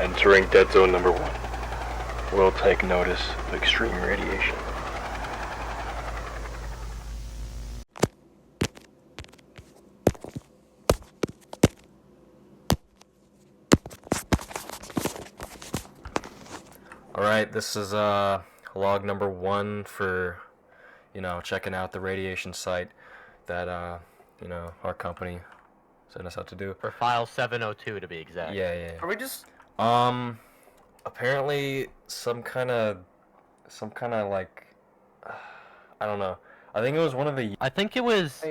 Entering dead zone number 1. Will take notice of extreme radiation. Alright, this is log number 1 for, checking out the radiation site that, our company sent us out to do. For file 702 to be exact. Yeah. Are we just... Apparently some kind of like, I don't know. I think it was one of the... I think it was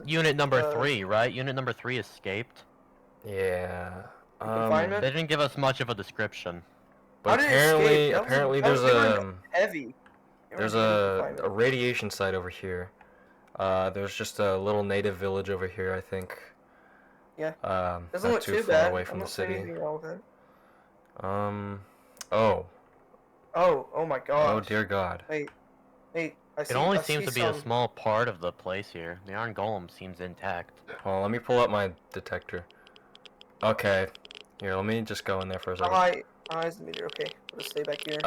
unit number 3, right? Unit number 3 escaped. Yeah. Confinement? They didn't give us much of a description. But apparently there's heavy. There's a radiation site over here. There's just a little native village over here, I think. Yeah. Doesn't look too far away from the city. Oh my god. Oh dear God. Wait. It only seems to be a small part of the place here. The iron golem seems intact. Well, let me pull up my detector. Okay. Here, let me just go in there for a second. How high is the meter? Okay, let's stay back here.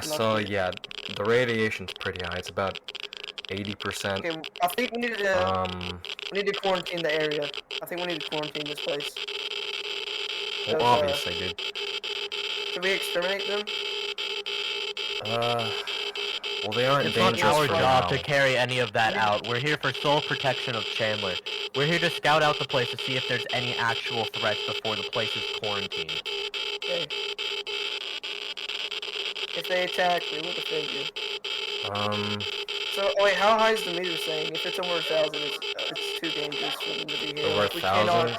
So yeah, the radiation's pretty high. It's about 80%. Okay, I think we need to quarantine the area. I think we need to quarantine this place. Well, obviously, dude. Should we exterminate them? Well, they aren't dangerous for now. It's not our job to carry any of that out. We're here for sole protection of Chandler. We're here to scout out the place to see if there's any actual threats before the place is quarantined. Okay. If they attack, we will defend you. So, wait, how high is the meter saying? If it's over 1,000, it's too dangerous for them to be here. Over 1,000?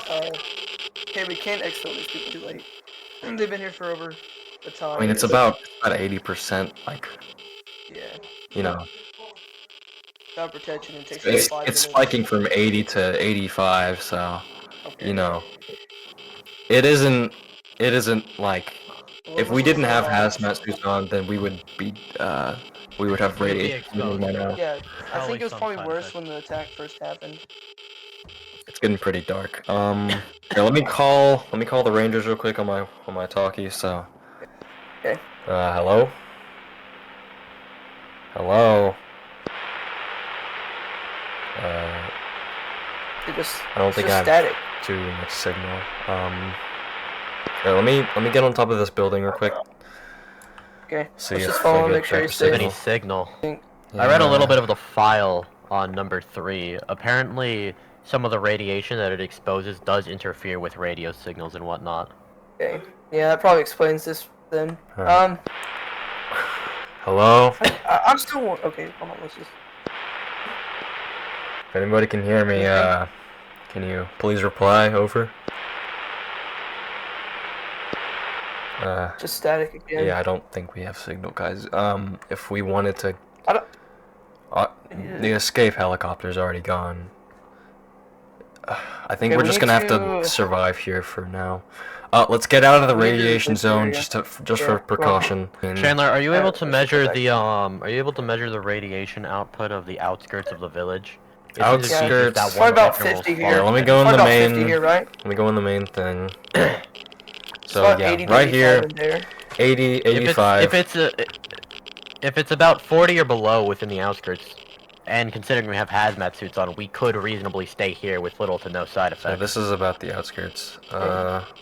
Okay, we can't exfil these people too late. They've been here for over a time. I mean, it's about 80%, like... Yeah. Without protection, it takes It's 5 minutes. spiking from 80 to 85, so... Okay. It isn't like... If we didn't have hazmat suits on, then we would be, we would have radiation by now. Yeah, I think it was probably worse when the attack first happened. It's getting pretty dark. Here, let me call the Rangers real quick on my talkie, so... Okay. Hello? Hello? I don't think I have static. too much signal. Here, let me get on top of this building real quick. Okay. See Let's if just follow I and get make sure better he's safe. Any signal. Yeah. I read a little bit of the file on number 3. Apparently, some of the radiation that it exposes does interfere with radio signals and whatnot. Okay. Yeah, that probably explains this then. Right. Hello? I'm still... Okay, hold on, let's just... If anybody can hear me, can you please reply? Over. Just static again. Yeah, I don't think we have signal, guys. If we wanted to... The escape helicopter's already gone. I think we're just gonna have to survive here for now. Let's get out of the radiation zone just for precaution. Chandler, are you able to measure the radiation output of the outskirts of the village? Outskirts. It's probably about 50 here. Here, let me go in the main. 50 here, right? Let me go in the main thing. So yeah, right here, 80, 85. If it's about 40 or below within the outskirts, and considering we have hazmat suits on, we could reasonably stay here with little to no side effects. So this is about the outskirts.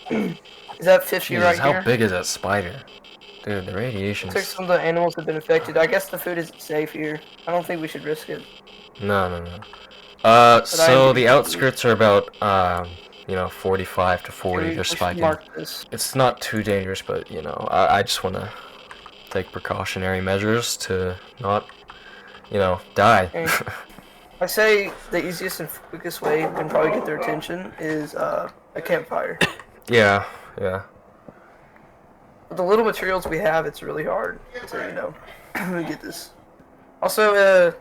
Is that 50 right here? How big is that spider? Dude, the radiation. Looks like some of the animals have been affected. I guess the food isn't safe here. I don't think we should risk it. No. So the outskirts are about, 45 to 40. They're spiking. It's not too dangerous, but, I just want to take precautionary measures to not, die. Okay. I say the easiest and quickest way we can probably get their attention is a campfire. Yeah. With the little materials we have, it's really hard to, get this. Also,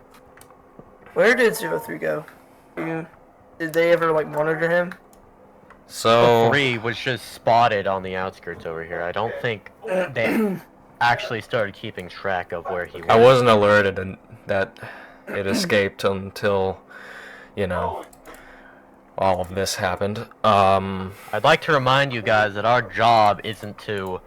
where did 03 go? Did they ever, monitor him? So... 3 was just spotted on the outskirts over here. I don't think they actually started keeping track of where he was. I wasn't alerted that it escaped until, all of this happened. I'd like to remind you guys that our job isn't to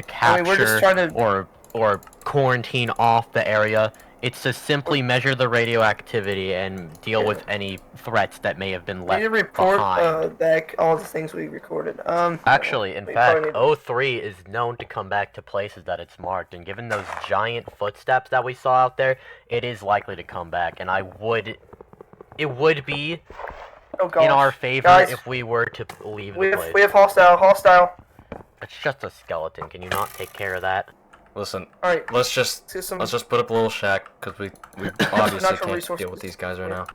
capture we're just trying to... or quarantine off the area. It's to simply measure the radioactivity and deal with any threats that may have been left We need to report behind. back all the things we recorded. Actually, in fact, O3 is known to come back to places that it's marked, and given those giant footsteps that we saw out there, it is likely to come back, and it would be in our favor if we were to leave the place. We have hostile. It's just a skeleton. Can you not take care of that? Listen. All right. Let's just put up a little shack because we obviously can't deal with these guys right now.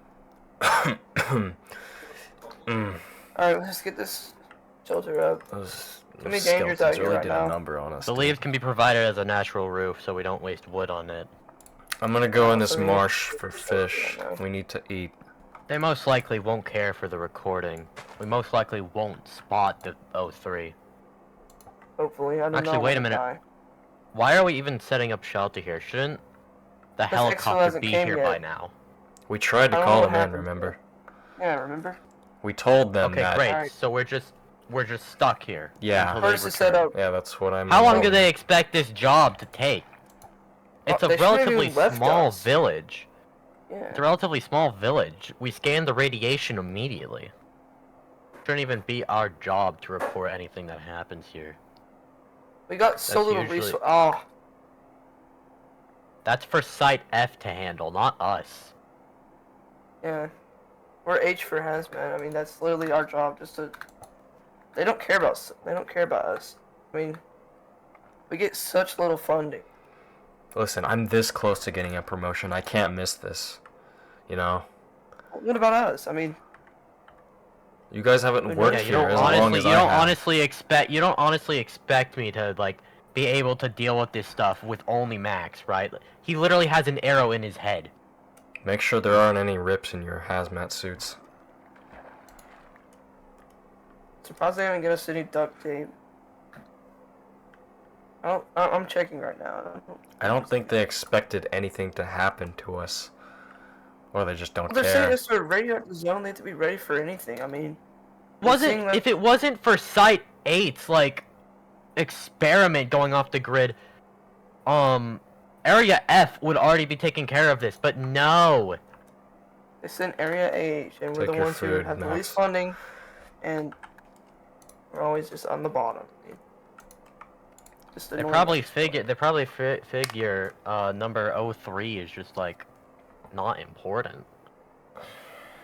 All right, let's get this shelter up. Those many dangers out here really right did now. a number on us. The leaves can be provided as a natural roof, so we don't waste wood on it. I'm gonna go in this marsh for fish. We need to eat. They most likely won't care for the recording. We most likely won't spot the O3. Hopefully, I don't Actually, wait a minute. Why are we even setting up shelter here? Shouldn't the helicopter be here by now? We tried to call them in, remember? Yeah, remember? We told them that. Okay, great. So we're just stuck here. Yeah. First to set up. Yeah, that's what I mean. How long do they expect this job to take? It's a relatively small village. Yeah. It's a relatively small village. We scanned the radiation immediately. Shouldn't even be our job to report anything that happens here. We got so little resource. Oh. That's for Site F to handle, not us. Yeah. We're H for hazmat. I mean, that's literally our job. Just to. They don't care about us. They don't care about us. I mean, we get such little funding. Listen, I'm this close to getting a promotion. I can't miss this. You know. What about us? I mean. You guys haven't worked here as long as I have. You don't honestly expect me to, like, be able to deal with this stuff with only Max, right? He literally has an arrow in his head. Make sure there aren't any rips in your hazmat suits. Surprised they haven't given us any duct tape. I'm checking right now. I don't think they expected anything to happen to us. Or they just don't care. They're saying it's a radioactive zone. They have to be ready for anything. I mean, if it wasn't for Site 8's like experiment going off the grid, Area F would already be taking care of this. But no, they sent Area AH, and we're the ones who have the least funding, and we're always just on the bottom. They probably figure number 03 is just like not important.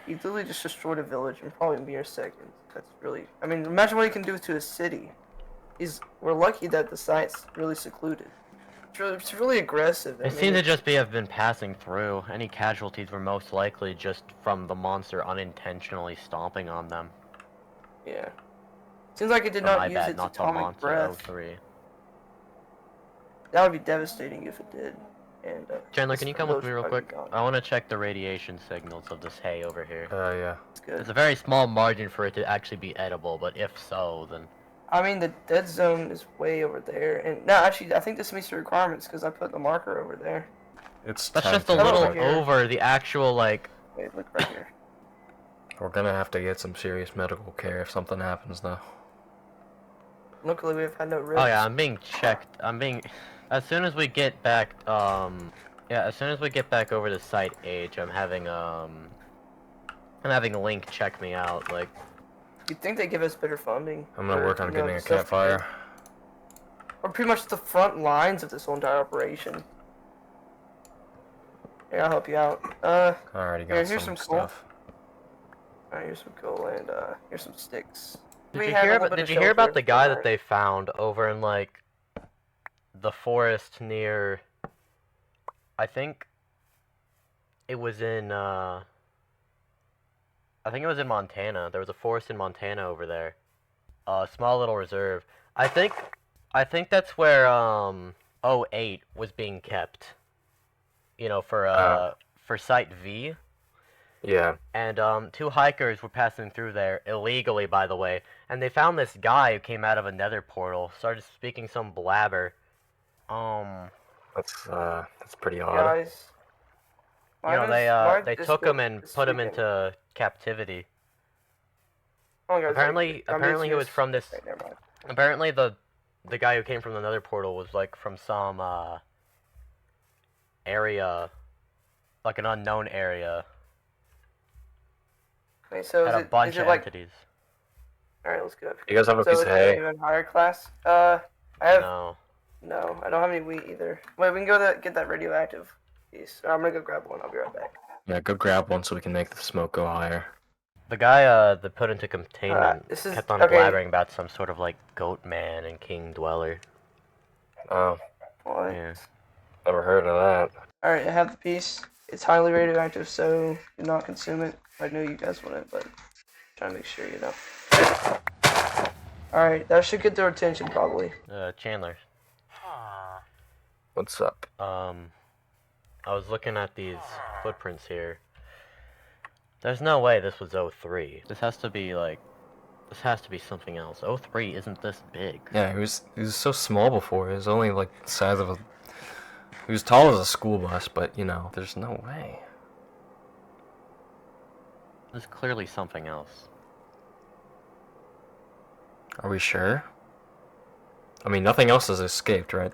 You literally just destroyed a village and probably mere seconds. That's really. I mean, imagine what he can do to a city. We're lucky that the site's really secluded. It's really aggressive. It seems to just have been passing through. Any casualties were most likely just from the monster unintentionally stomping on them. Yeah. Seems like it did not use its atomic breath. 03. That would be devastating if it did. And Chandler, can you come with me real quick? I want to check the radiation signals of this hay over here. Yeah. It's good. There's a very small margin for it to actually be edible, but if so, then... I mean, the dead zone is way over there. And no, actually, I think this meets the requirements because I put the marker over there. That's just a little over the actual, like... Wait, look right here. We're gonna have to get some serious medical care if something happens, though. Luckily, we've had no risks. Oh yeah, I'm being checked. As soon as we get back, as soon as we get back over to Site H, I'm having Link check me out, like... You'd think they give us better funding. I'm gonna work on getting a campfire. We're pretty much the front lines of this whole entire operation. Yeah, I'll help you out. I already got some stuff. Alright, here's some coal and, here's some sticks. Did you hear about the guy that they found over in, like, the forest near... I think it was in Montana. There was a forest in Montana over there. A small little reserve. I think that's where 08 was being kept. You know, for Site V. Yeah. And two hikers were passing through there illegally, by the way, and they found this guy who came out of a nether portal, started speaking some blabber. That's pretty odd. Guys, You know, they took him and put him into captivity. Oh, guys, apparently he was from this. Okay, never mind. Apparently the guy who came from the Nether portal was like from some area, like an unknown area. Okay, so had a bunch of like... entities. All right, let's go. You guys have a piece of hay? Even higher class? I have. No. No, I don't have any wheat either. Wait, we can go get that radioactive piece. I'm gonna go grab one. I'll be right back. Yeah, go grab one so we can make the smoke go higher. The guy that put into containment kept on blabbering about some sort of like goat man and king dweller. Oh. What? Yeah. Never heard of that. Alright, I have the piece. It's highly radioactive, so do not consume it. I know you guys want it, but try to make sure you know. Alright, that should get their attention probably. Chandler. What's up? I was looking at these footprints here. There's no way this was 03. This has to be something else. 03 isn't this big. Yeah, he was so small before. He was only like the size of a... He was tall as a school bus, but you know, there's no way. There's clearly something else. Are we sure? I mean, nothing else has escaped, right?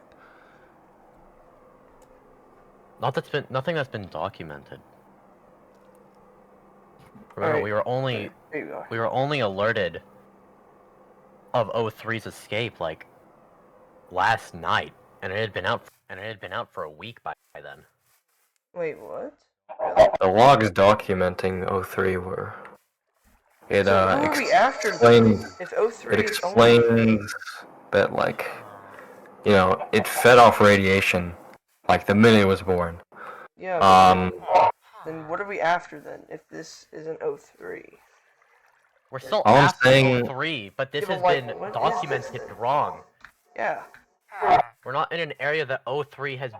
Nothing that's been documented. Remember, Right. we were only alerted of 03's escape like last night, and it had been out for a week by then. Wait, what? The logs documenting 03 were... It explained... If 03 It explains that, like, you know, it fed off radiation, like, the minute it was born. Yeah, then what are we after then, if this isn't 03? We're still All I'm after saying... 03, but this Yeah, has but, like, been what is documented this? wrong. Yeah. We're not in an area that 03 has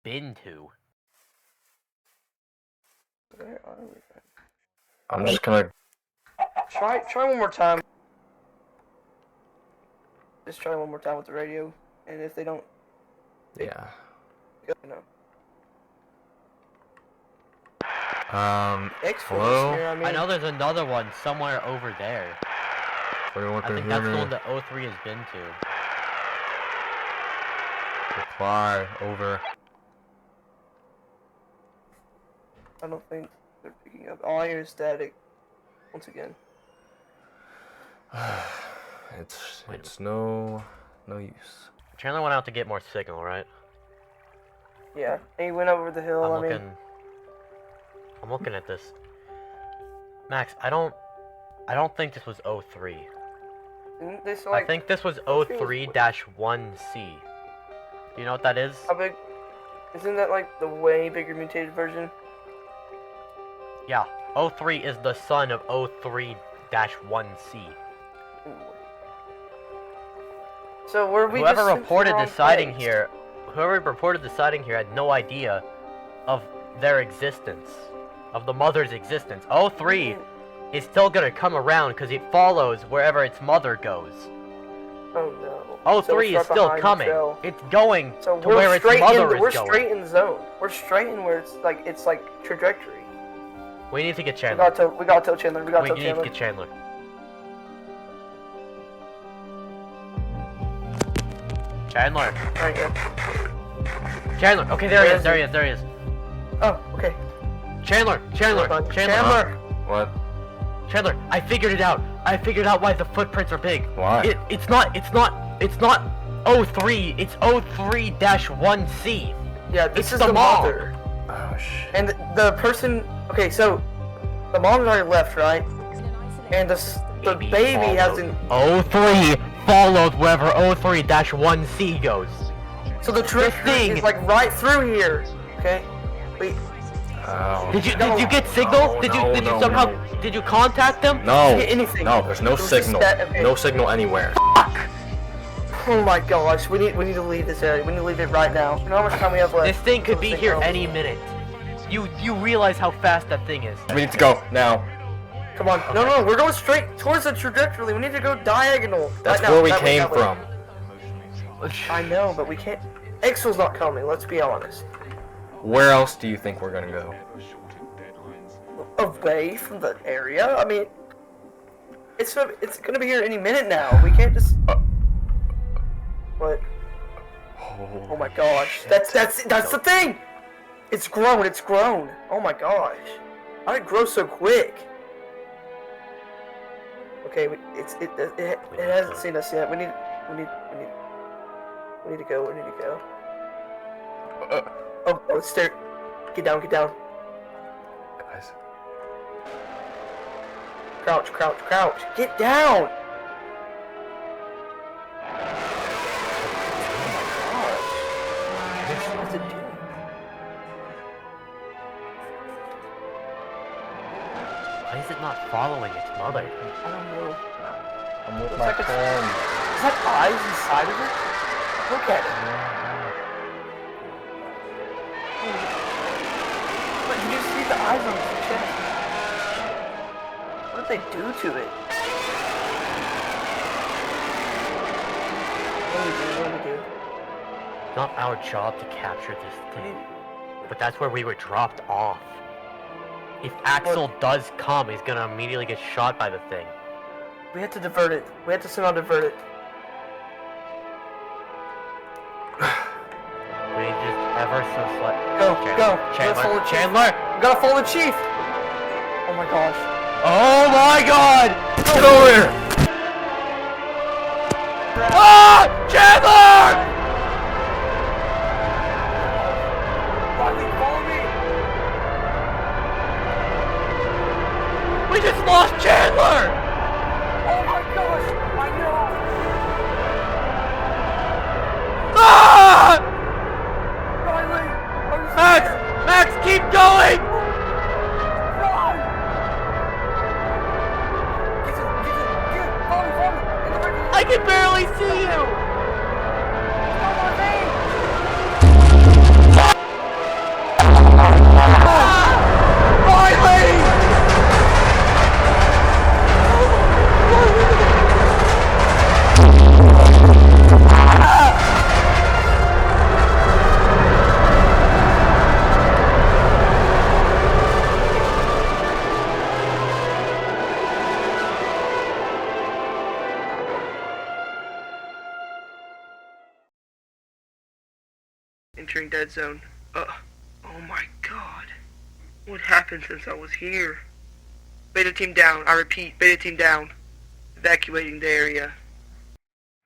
been to. Where are we then? I'm just gonna... Try one more time. Just try one more time with the radio, and if they don't, Yeah. you know. Hello? Here, I know there's another one somewhere over there. I think that's the one that 03 has been to. Reply, over. I don't think they're picking up. All I hear is static. Once again. It's no use. Chandler went out to get more signal, right? Yeah, and he went over the hill. I'm looking at this. Max, I don't think this was 03. Didn't they select... I think this was 03-1C. Do you know what that is? How big? Isn't that like the way bigger mutated version? Yeah, 03 is the son of 03-1C. So were we Whoever just reported the sighting here had no idea of their existence, of the mother's existence. 03 is still gonna come around because it follows wherever its mother goes. Oh no. 03 is still coming. It's going to where its mother is going. We're straight in the zone. We're straight in where it's like trajectory. We need to get Chandler. We gotta tell Chandler. We need to get Chandler. Chandler. Right here. Chandler. Okay, there he is. Oh, okay. Chandler. What? Chandler, I figured it out. I figured out why the footprints are big. Why? It's not 03, it's 03-1C. Yeah, this It's is the the mom. mother. Oh, shit. And the person, okay, so the mom's already left, right? And the baby hasn't. 03 followed wherever 03-1C goes. So the trajectory is like right through here. Okay. Wait. Oh. Did you get signal? No, did no, you no, somehow no. did you contact them? No. Get anything. No, there's no It was just signal. okay. No signal anywhere. Oh my gosh, we need to leave this area. We need to leave it right now. You know how much time we have left? This thing could until be the here comes? any minute. You realize how fast that thing is. We need to go now. Come on. No, we're going straight towards the trajectory. We need to go diagonal. That's right where now, we that way, came that way. from. I know, but we can't. Exo's not coming. Let's be honest. Where else do you think we're gonna go? Away from the area? I mean, it's gonna be here any minute now. We can't just... What? Oh my gosh. That's the thing! It's grown, it's grown. Oh my gosh. How did it grow so quick? Okay, it hasn't seen us yet. We need to go. Oh, it's there. Get down. Guys. Crouch. Get down! What's it doing? Why is it not following its mother? I don't know. I'm with my friend. Is that eyes inside of it? Look at it. But you just see the eyes on its chest. What did they do to it? What do we do? It's not our job to capture this thing. But that's where we were dropped off. If Axel does come, he's gonna immediately get shot by the thing. We have to divert it. We have to somehow divert it. We just ever so slight. Go. Let's follow the chief. Chandler! We gotta follow the chief! Oh my gosh. Oh my god! Get over here! Ah! Chandler! Riley, follow me! We just lost Chandler! Oh my gosh! I know! Ah! Riley! I'm scared! Max, keep going! Run! Get! Follow me! In the right I can barely see you! Riley! Entering dead zone. Oh my god. What happened since I was here? Beta team down. I repeat, beta team down. Evacuating the area.